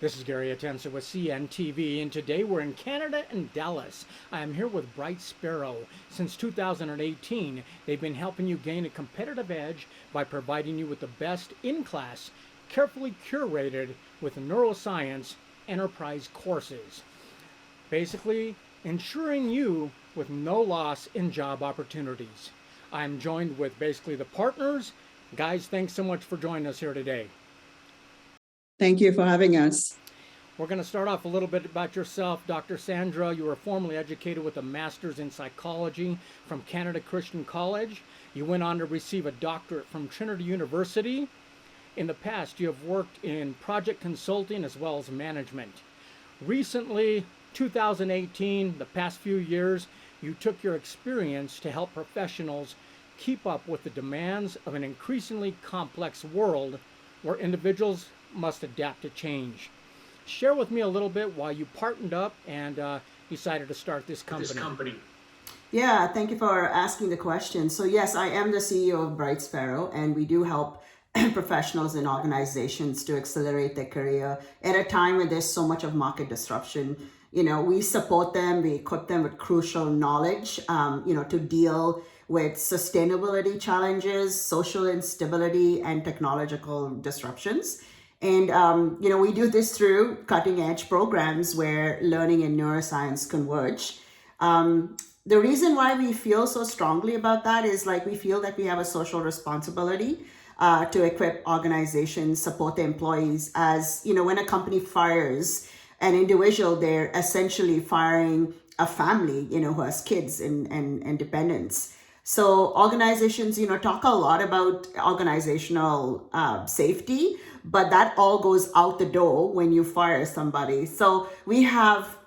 This is Gary Atencio with CNTV, and today we're in Canada and Dallas. I am here with Brite Sparrow. Since 2018, they've been helping you gain a competitive edge by providing you with the best in-class, carefully curated with neuroscience enterprise courses. Basically, ensuring you with no loss in job opportunities. I'm joined with basically the partners. Guys, thanks so much for joining us here today. Thank you for having us. We're going to start off a little bit about yourself. Dr. Sandra, you were formerly educated with a master's in psychology from Canada Christian College. You went on to receive a doctorate from Trinity University. In the past, you have worked in project consulting as well as management. Recently, 2018, the past few years, you took your experience to help professionals keep up with the demands of an increasingly complex world where individuals must adapt to change. Share with me a little bit why you partnered up and decided to start this company. Yeah, thank you for asking the question. So yes, I am the CEO of Brite Sparrow, and we do help professionals and organizations to accelerate their career at a time when there's so much of market disruption. We support them, we equip them with crucial knowledge, to deal with sustainability challenges, social instability, and technological disruptions. And, we do this through cutting edge programs where learning and neuroscience converge. The reason why we feel so strongly about that is we feel that we have a social responsibility to equip organizations, support their employees. As, when a company fires an individual, they're essentially firing a family, who has kids and dependents. So organizations, talk a lot about organizational safety, but that all goes out the door when you fire somebody. So we have,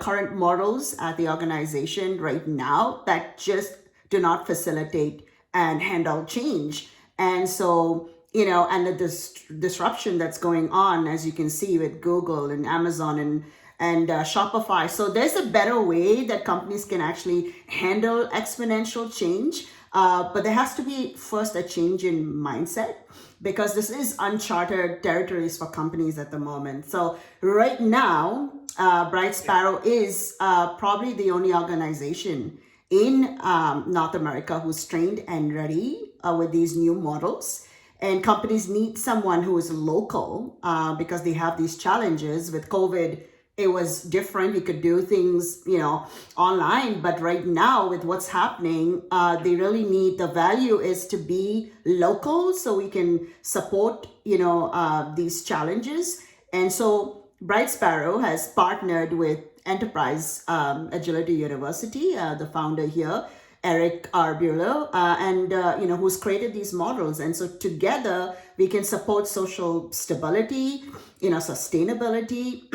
current models at the organization right now that just do not facilitate and handle change. And so, and the disruption that's going on, as you can see with Google and Amazon and Shopify. So there's a better way that companies can actually handle exponential change. But there has to be first a change in mindset, because this is uncharted territories for companies at the moment. So right now, Brite Sparrow is probably the only organization in North America who's trained and ready with these new models. And companies need someone who is local because they have these challenges. With COVID, it was different. You could do things, online. But right now, with what's happening, they really need, the value is to be local so we can support, these challenges. And so Brite Sparrow has partnered with Enterprise Agility University, the founder here, Eric R. Bueller, who's created these models. And so together we can support social stability, sustainability,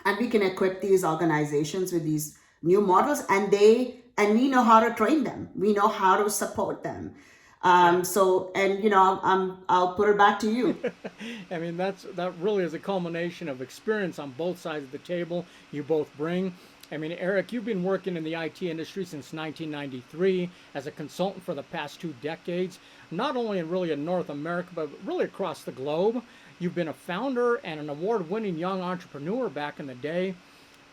and we can equip these organizations with these new models, and we know how to train them. We know how to support them. I'll put it back to you. I mean, that really is a culmination of experience on both sides of the table you both bring. I mean, Eric, you've been working in the IT industry since 1993 as a consultant for the past 2 decades, not only in North America, but really across the globe. You've been a founder and an award-winning young entrepreneur back in the day.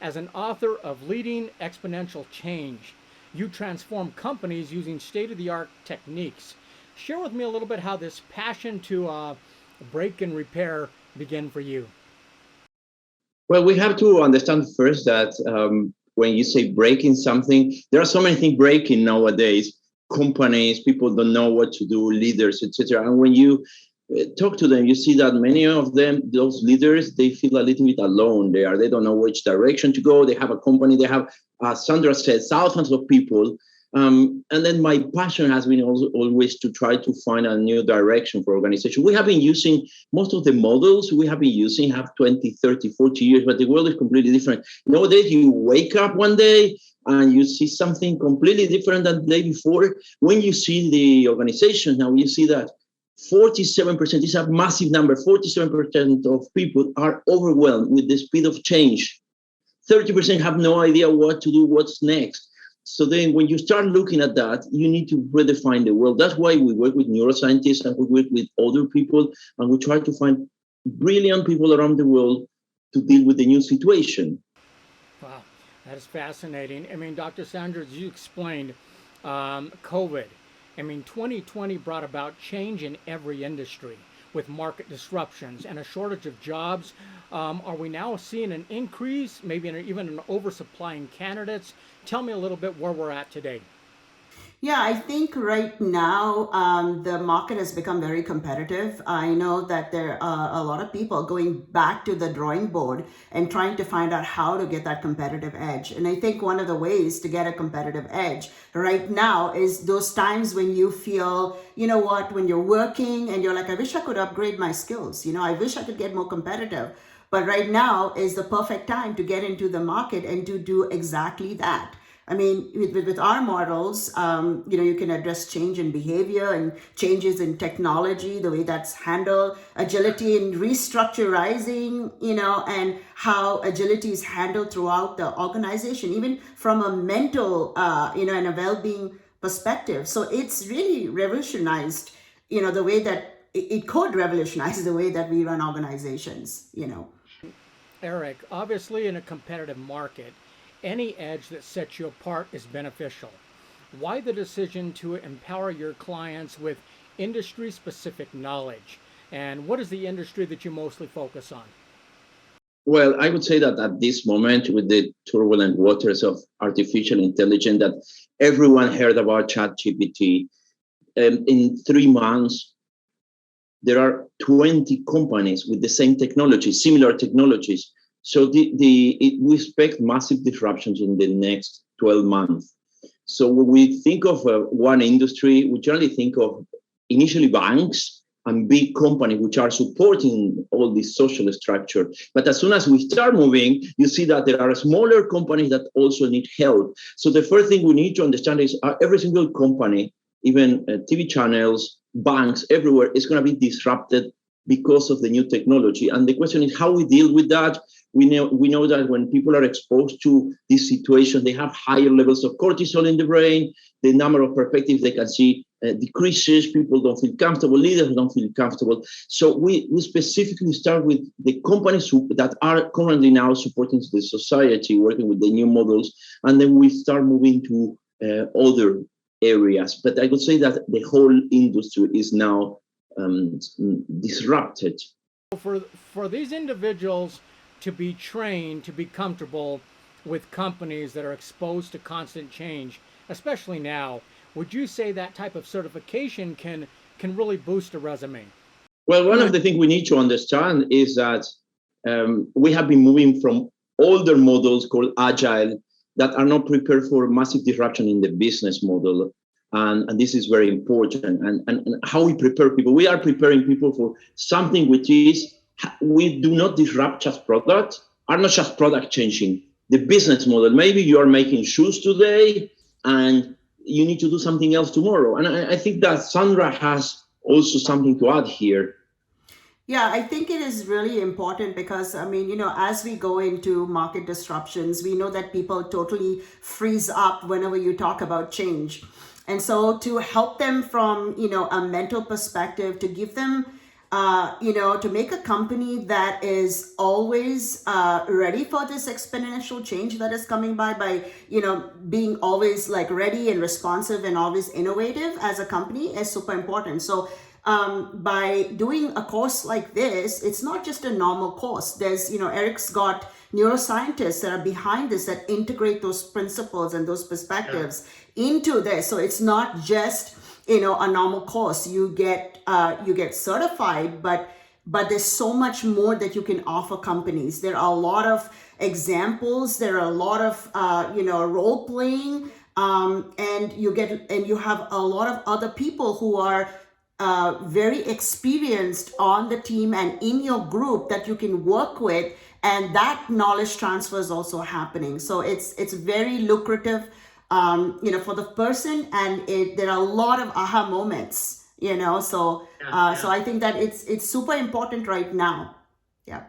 As an author of Leading Exponential Change, you transform companies using state-of-the-art techniques. Share with me a little bit how this passion to break and repair began for you. Well, we have to understand first that when you say breaking something, there are so many things breaking nowadays. Companies, people don't know what to do, leaders, etc. And when you talk to them, you see that many of them, those leaders, they feel a little bit alone. They don't know which direction to go. They have a company. They have, as Sandra said, thousands of people. And then my passion has been always to try to find a new direction for organization. We have been using most of the models we have been using have 20, 30, 40 years, but the world is completely different. Nowadays, you wake up one day and you see something completely different than the day before. When you see the organization now, you see that 47%, this is a massive number, 47% of people are overwhelmed with the speed of change. 30% have no idea what to do, what's next. So then when you start looking at that, you need to redefine the world. That's why we work with neuroscientists and we work with other people, and we try to find brilliant people around the world to deal with the new situation. Wow, that is fascinating. I mean, Dr. Sandra, as you explained, COVID, I mean, 2020 brought about change in every industry with market disruptions and a shortage of jobs. Are we now seeing an increase, maybe even an oversupply in candidates? Tell me a little bit where we're at today. Yeah, I think right now the market has become very competitive. I know that there are a lot of people going back to the drawing board and trying to find out how to get that competitive edge. And I think one of the ways to get a competitive edge right now is those times when you feel, you know what, when you're working and you're like, I wish I could upgrade my skills. You know, I wish I could get more competitive. But right now is the perfect time to get into the market and to do exactly that. I mean, with our models, you know, you can address change in behavior and changes in technology, the way that's handled, agility in restructurizing, you know, and how agility is handled throughout the organization, even from a mental, you know, and a well-being perspective. So it's really revolutionized, you know, the way that it could revolutionize the way that we run organizations, you know. Eric, obviously in a competitive market, any edge that sets you apart is beneficial. Why the decision to empower your clients with industry specific knowledge? And what is the industry that you mostly focus on? Well, I would say that at this moment, with the turbulent waters of artificial intelligence, that everyone heard about ChatGPT. In 3 months, there are 20 companies with the same technology, similar technologies. So we expect massive disruptions in the next 12 months. So when we think of one industry, we generally think of initially banks and big companies which are supporting all this social structure. But as soon as we start moving, you see that there are smaller companies that also need help. So the first thing we need to understand is every single company, even TV channels, banks, everywhere, is going to be disrupted because of the new technology. And the question is how we deal with that. We know that when people are exposed to this situation, they have higher levels of cortisol in the brain. The number of perspectives they can see decreases. People don't feel comfortable. Leaders don't feel comfortable. So we specifically start with the companies that are currently now supporting the society, working with the new models, and then we start moving to other areas. But I would say that the whole industry is now disrupted. For these individuals to be trained, to be comfortable with companies that are exposed to constant change, especially now, would you say that type of certification can really boost a resume? Well, one of the things we need to understand is that we have been moving from older models called agile that are not prepared for massive disruption in the business model. And this is very important. And how we prepare people, we are preparing people for something which is, we do not disrupt just product, are not just product changing, the business model. Maybe you are making shoes today and you need to do something else tomorrow. And I think that Sandra has also something to add here. Yeah, I think it is really important because, I mean, you know, as we go into market disruptions, we know that people totally freeze up whenever you talk about change. And so to help them from, you know, a mental perspective, to give them, you know, to make a company that is always ready for this exponential change that is coming by, you know, being always like ready and responsive and always innovative as a company is super important. So by doing a course like this, it's not just a normal course. There's, you know, Eric's got neuroscientists that are behind this that integrate those principles and those perspectives into this. So it's not just, you know, a normal course. You get certified, but there's so much more that you can offer companies. There are a lot of examples. There are a lot of you know, role playing, and you have a lot of other people who are very experienced on the team and in your group that you can work with, and that knowledge transfer is also happening. So it's very lucrative, you know, for the person, and there are a lot of aha moments, you know. So so I think that it's super important right now. Yeah.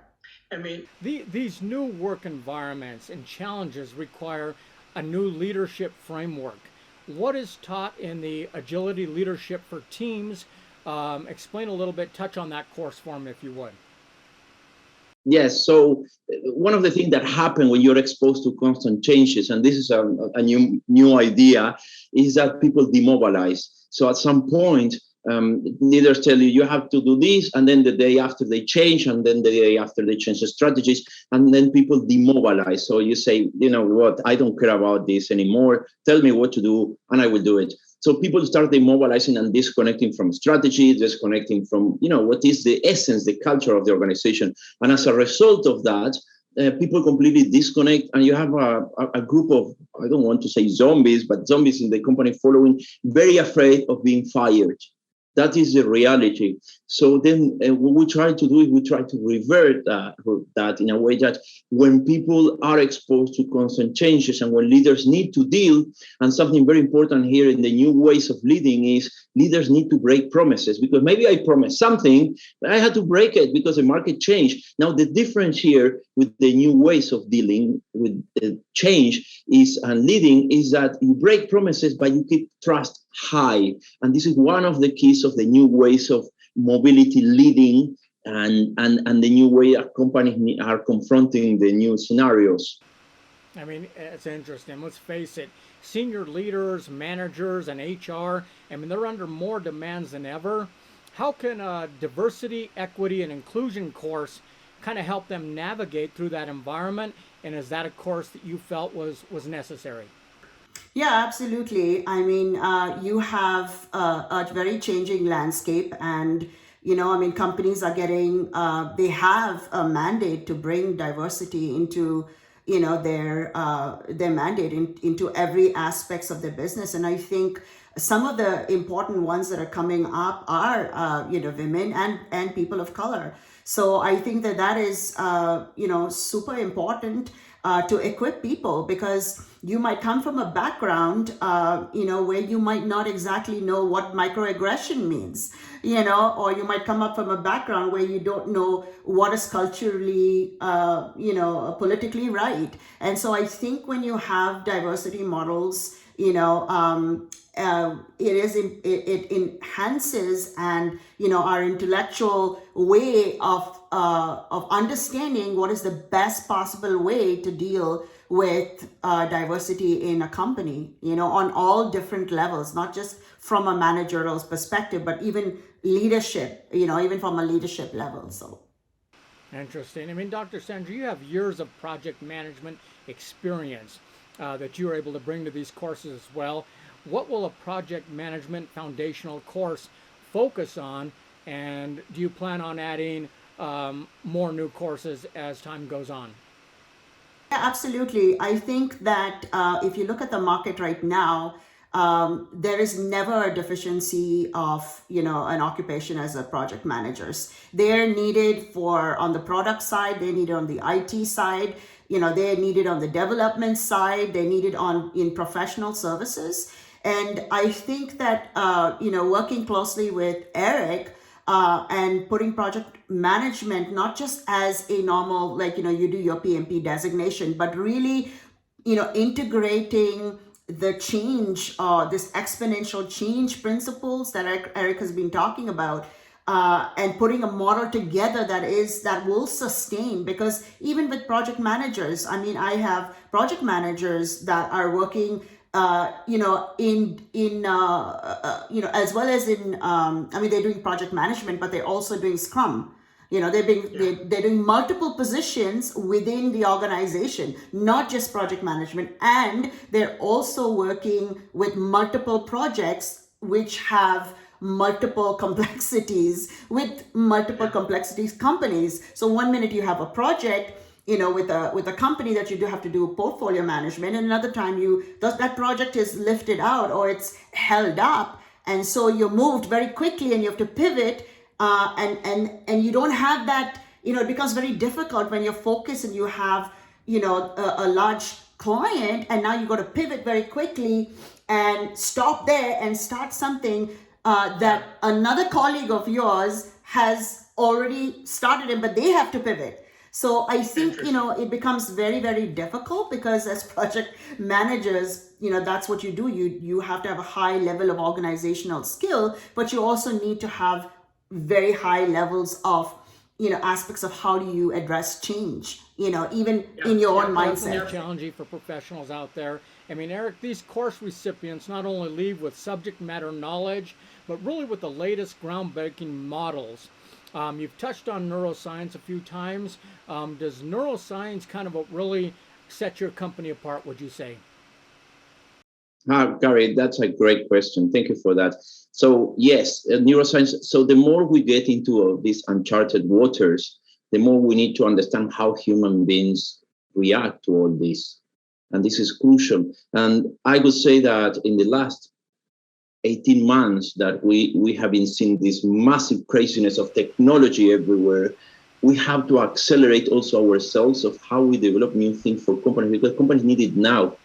I mean, these new work environments and challenges require a new leadership framework. What is taught in the agility leadership for teams? Explain a little bit, touch on that course for me if you would. Yes. So one of the things that happen when you're exposed to constant changes, and this is a new idea, is that people demobilize. So at some point, leaders tell you have to do this, and then the day after they change, and then the day after they change the strategies, and then people demobilize. So you say, you know what, I don't care about this anymore. Tell me what to do, and I will do it. So people start demobilizing and disconnecting from strategy, disconnecting from, what is the essence, the culture of the organization. And as a result of that, people completely disconnect, and you have a group of, I don't want to say zombies, but zombies in the company following, very afraid of being fired. That is the reality. So then what we try to do is we try to revert that in a way that when people are exposed to constant changes and when leaders need to deal, and something very important here in the new ways of leading is leaders need to break promises, because maybe I promised something, but I had to break it because the market changed. Now, the difference here with the new ways of dealing with change is and leading is that you break promises, but you keep trust high. And this is one of the keys of the new ways of mobility leading and the new way that companies are confronting the new scenarios. I mean, it's interesting. Let's face it, senior leaders, managers, and HR, I mean, they're under more demands than ever. How can a diversity, equity, and inclusion course kind of help them navigate through that environment? And is that a course that you felt was necessary? Yeah, absolutely. I mean, you have a very changing landscape, and companies are getting, they have a mandate to bring diversity into, their mandate into every aspects of their business. And I think some of the important ones that are coming up are, women and people of color. So I think that is, super important to equip people, because you might come from a background, where you might not exactly know what microaggression means, or you might come up from a background where you don't know what is culturally, politically right. And so I think when you have diversity models, it enhances and our intellectual way of understanding what is the best possible way to deal with diversity in a company, on all different levels, not just from a managerial perspective, but even leadership, even from a leadership level. So interesting. I mean, Dr. Sandra, you have years of project management experience that you are able to bring to these courses as well. What will a project management foundational course focus on, and do you plan on adding more new courses as time goes on? Yeah, absolutely. I think that if you look at the market right now, there is never a deficiency of an occupation as a project managers. They're needed on the product side, they're needed on the IT side, they're needed on the development side, they're needed in professional services. And I think that working closely with Eric and putting project management not just as a normal, you do your PMP designation, but really integrating the change, this exponential change principles that Eric has been talking about, and putting a model together that will sustain. Because even with project managers, I mean, I have project managers that are working as well as they're doing project management, but they're also doing Scrum. They're doing multiple positions within the organization, not just project management, and they're also working with multiple projects which have multiple complexities companies. So one minute you have a project with a company that you do have to do portfolio management, and another time that project is lifted out or it's held up, and so you're moved very quickly and you have to pivot, and you don't have that. It becomes very difficult when you're focused and you have a large client, and now you got to pivot very quickly and stop there and start something that another colleague of yours has already started in, but they have to pivot. So I think, it becomes very, very difficult, because as project managers, that's what you do. You have to have a high level of organizational skill, but you also need to have very high levels of aspects of how do you address change, even in your own Definitely mindset. challenging for professionals out there. I mean, Eric, these course recipients not only leave with subject matter knowledge, but really with the latest groundbreaking models. You've touched on neuroscience a few times. Does neuroscience kind of really set your company apart, would you say? Gary, that's a great question. Thank you for that. So yes, neuroscience. So the more we get into these uncharted waters, the more we need to understand how human beings react to all this. And this is crucial. And I would say that in the last 18 months that we have been seeing this massive craziness of technology everywhere, we have to accelerate also ourselves of how we develop new things for companies, because companies need it now.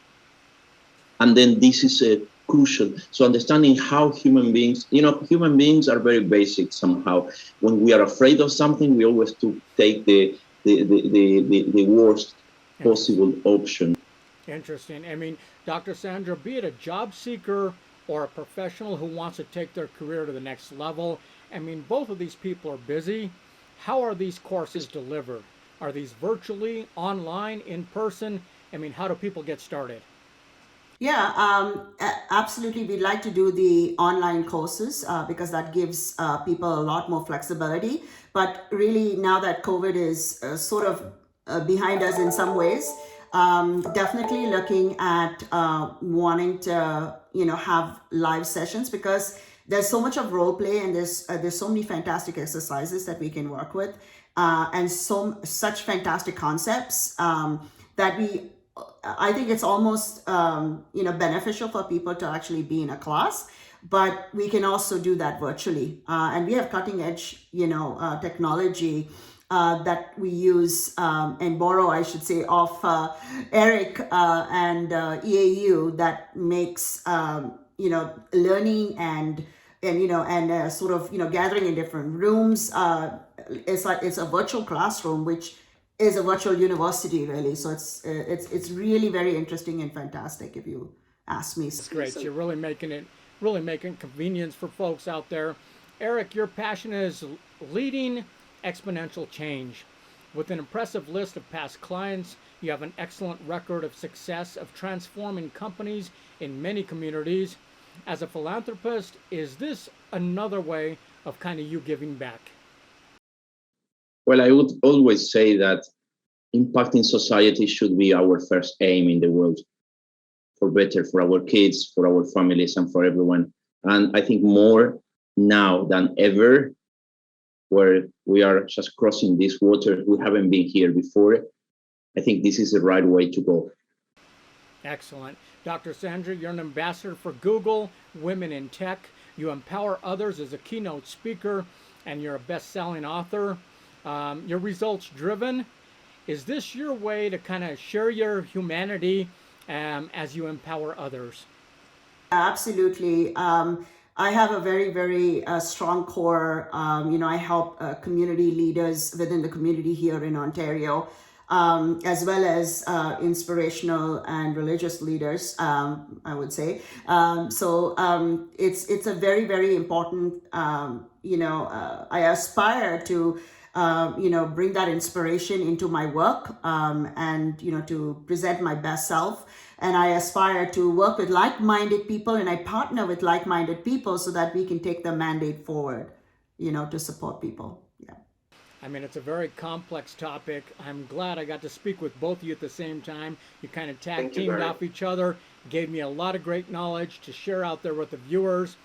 And then this is crucial. So understanding how human beings, human beings are very basic somehow. When we are afraid of something, we always take the worst possible option. Interesting. I mean, Dr. Sandra, be it a job seeker or a professional who wants to take their career to the next level, I mean, both of these people are busy. How are these courses delivered? Are these virtually, online, in person? I mean, how do people get started? Yeah, absolutely. We'd like to do the online courses because that gives people a lot more flexibility. But really, now that COVID is sort of behind us in some ways, definitely looking at wanting to, have live sessions, because there's so much of role play, and there's so many fantastic exercises that we can work with, and such fantastic concepts that I think it's almost beneficial for people to actually be in a class, but we can also do that virtually, and we have cutting edge technology that we use and borrow, I should say, off Eric and EAU, that makes learning and sort of gathering in different rooms. It's a virtual classroom, which is a virtual university, really. So it's really very interesting and fantastic, if you ask me. That's great. So you're really making convenience for folks out there. Eric, your passion is leading exponential change. With an impressive list of past clients, you have an excellent record of success of transforming companies in many communities. As a philanthropist, is this another way of kind of you giving back? Well, I would always say that impacting society should be our first aim in the world, for better, for our kids, for our families, and for everyone. And I think more now than ever, where we are just crossing this water, we haven't been here before. I think this is the right way to go. Excellent. Dr. Sandra, you're an ambassador for Google, Women in Tech. You empower others as a keynote speaker, and you're a best-selling author. You're results-driven. Is this your way to kind of share your humanity as you empower others? Absolutely. I have a very, very strong core. I help community leaders within the community here in Ontario, as well as inspirational and religious leaders, I would say. It's a very, very important, I aspire to bring that inspiration into my work, and to present my best self. And I aspire to work with like-minded people, and I partner with like-minded people so that we can take the mandate forward, to support people. Yeah. I mean, it's a very complex topic. I'm glad I got to speak with both of you at the same time. You kind of tag-teamed off each other, gave me a lot of great knowledge to share out there with the viewers.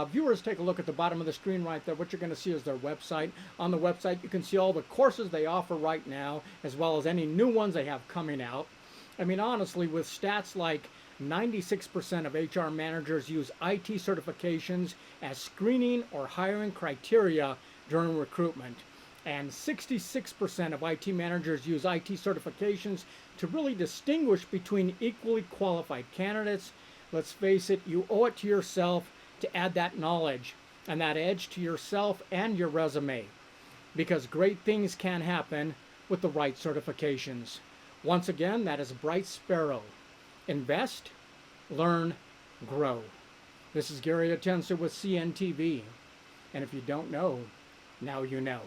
Viewers, take a look at the bottom of the screen right there. What you're going to see is their website. On the website, you can see all the courses they offer right now, as well as any new ones they have coming out. I mean, honestly, with stats like 96% of HR managers use IT certifications as screening or hiring criteria during recruitment, and 66% of IT managers use IT certifications to really distinguish between equally qualified candidates. Let's face it, you owe it to yourself to add that knowledge and that edge to yourself and your resume, because great things can happen with the right certifications. Once again, that is Brite Sparrow. Invest, learn, grow. This is Gary Atencio with CNTV. And if you don't know, now you know.